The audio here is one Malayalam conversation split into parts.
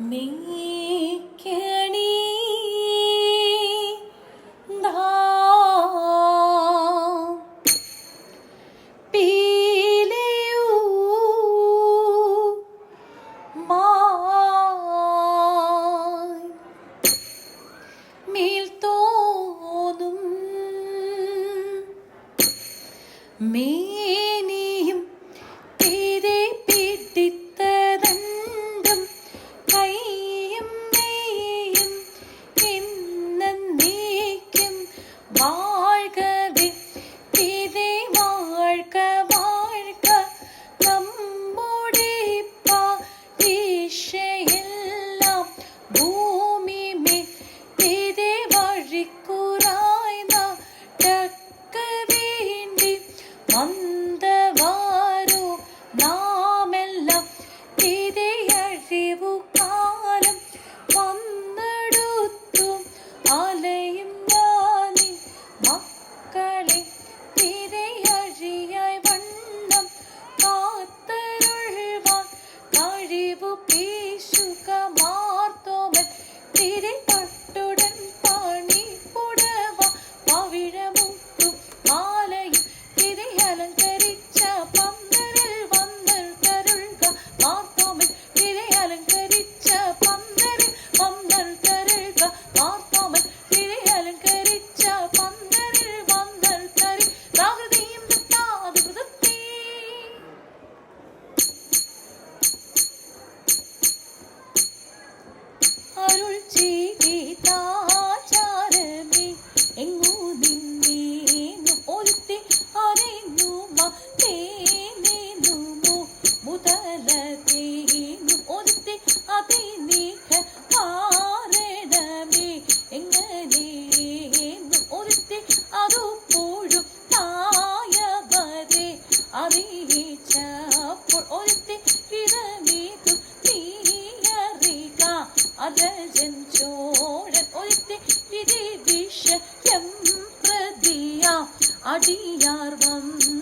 മേക്കണി പീലിയൂ മേൽ തോന്നും മേനിയും തീരെ പിടിത്തതണ്ടും കൈയും മെയ്യും എന്നേക്കും വാഴ്കവേ തീരെ വാഴ്ക വാഴ്ക നമ്മുടെ പരീക്ഷയെല്ലാം ഭൂമി മേ തീരെ വഴിക്കുറായി നടക്ക വേണ്ടി വന്നവാരോ നാമെല്ലാം തീരെ അഴിവു കാലം വന്നെടുത്തു അലയും ഞാനീ മക്കളെ തീരെ അഴിയായി വണ്ണം കാത്തരുൾവാൻ കഴിവു പേശുക മാർത്തോമൻ തീരെ പട്ടുടൻ പണി പുടവ പവിഴമുത്തും മാലയും തിരെ അലങ്കരിച്ച പന്തലിൽ വന്നൽ കരുൾക മാർത്തോമൻ തിരെ അലങ്കരിച്ച പന്തലിൽ വന്നൽ കരുൾക മാർത്തോമൻ തിരെ അലങ്കരിച്ച പന്തലിൽ വന്നൽ കരി താകൃതിയും ദത്താതുകൃതത്തേ അരുൾ ചെയ്താചാരമേ എങ്ങു നിന്നേന്നു ഒരുത്തി അറിഞ്ഞു മതേനേന്നുമോ മുതലതേന്നു ഒരുത്തി അതിനീക കാരണമേ എങ്ങനെയെന്നു ഒരുത്തി അതുപോഴും തായവരെ അറിയിച്ചപ്പോൾ ഒരുത്തി ഇരമീതു നീയറിക അരജൻ ചോഴൻ ഒരുത്തി ഇരി വിഷയം പ്രതിയ അടിയാർ വന്നു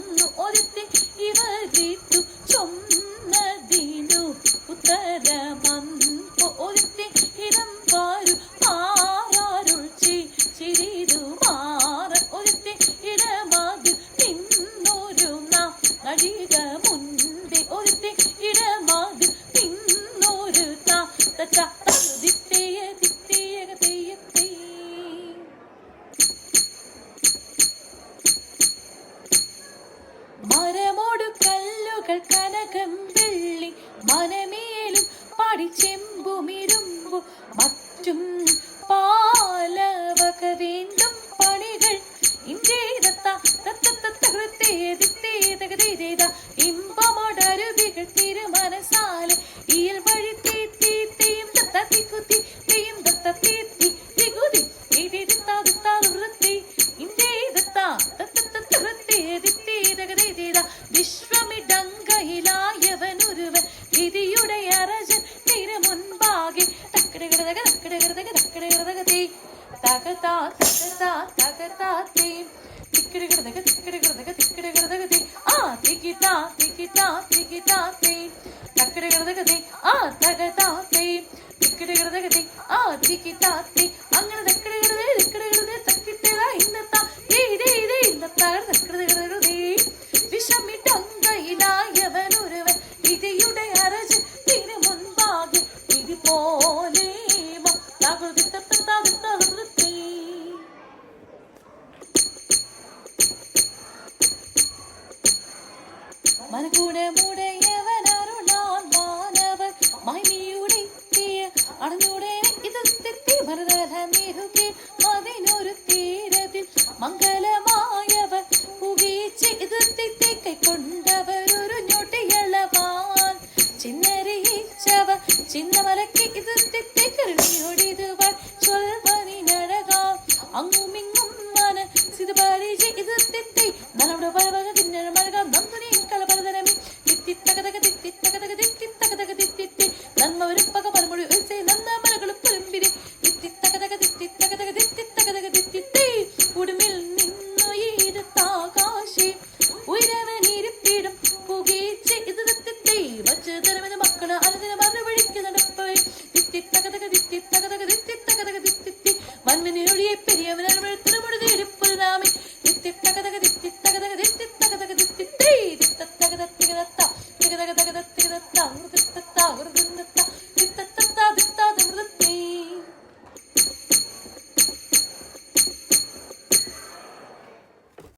ഒരുത്തി ഇവരിത്തു ചൊന്നതിനു ഉത്തരമന്തു ഒരുത്തി ഇരം വാരു ആരാരുൾ ചിരിതു മാറ ഒരുത്തി ഇടമാതിൽ നിന്നൊരു നാം നടിക മുൻപേ ഒരുത്തി ഇടമാതിൽ നിന്നൊരു താ ദിത്തേയ ദിത്തേയ തെയ്യത്തേ മരമോടു കല്ലുകൾ കനകം വെള്ളി മനമേലും പടിച്ചെമ്പുമിരുമ്പു മറ്റും പാലവക വേണ്ടും പണികൾ ഇമ്പമോടരുവികൾ തിരുമനസാല ഇയൽ വഴി തീയും തത്തീക്കുത്തി തീയും തത്തീത്തി തികുതി വൃത്തി വിശ്വമിടങ്കയിലായവനൊരുവൻ വിധിയുടെ അരജൻ തിരു മുൻപാകെ അങ്ങനെ വിഷമിടങ്കയിലായവനൊരുവൻ വിധിയുടെ അരജൻ തിരു മുൻപാകെ വിധി പോലെ മനഗുണമുടയവനരുളാൻ മാനവർ മൈനിയുടെ അടഞ്ഞൂടെ ഇത് തെറ്റി ഭരതമേഹുകേ അതിനൊരു തീരത്തിൽ മംഗലമായവർ പുകീച്ച് ഇത് തെറ്റി കൈക്കൊണ്ടവരൊരു ഞൊട്ടിയളവാൻ ചിന്നരിയിച്ചവർ ചിന്നമലക്ക് ഇത് തെറ്റി കരുണിയൊടിതുവാൻ ചൊൽവനിനഴകാം അങ്ങുമിങ്ങും മന സിത് പരിചയ ഇത് തെറ്റി നമ്മുടെ പലവക തിന്നഴമഴകാം നന്ദുനി കളപലതരമി തിത്തിത്തകതക തിത്തിത്തകതക തിത്തിത്തകതക തിത്തിത്തി നന്മ ഒരു പക പരമൊഴി ഒഴിച്ച് നന്ന മലകളും പുലമ്പിരി തിത്തിത്തകതക തിത്തിത്തകതക തിത്തിത്തകതക തിത്തിത്തി ഉടുമിൽ மண்மணியொழியை பெரியவன் திருமுழுது எடுப்பது நாமே தித்தி தகதக தித்தி தகதக தித்தி தகதக தித்தி தீ தித்த தகத திகதத்தா திகதக தகத திகதத்தா ஒரு தித்தத்தா ஒரு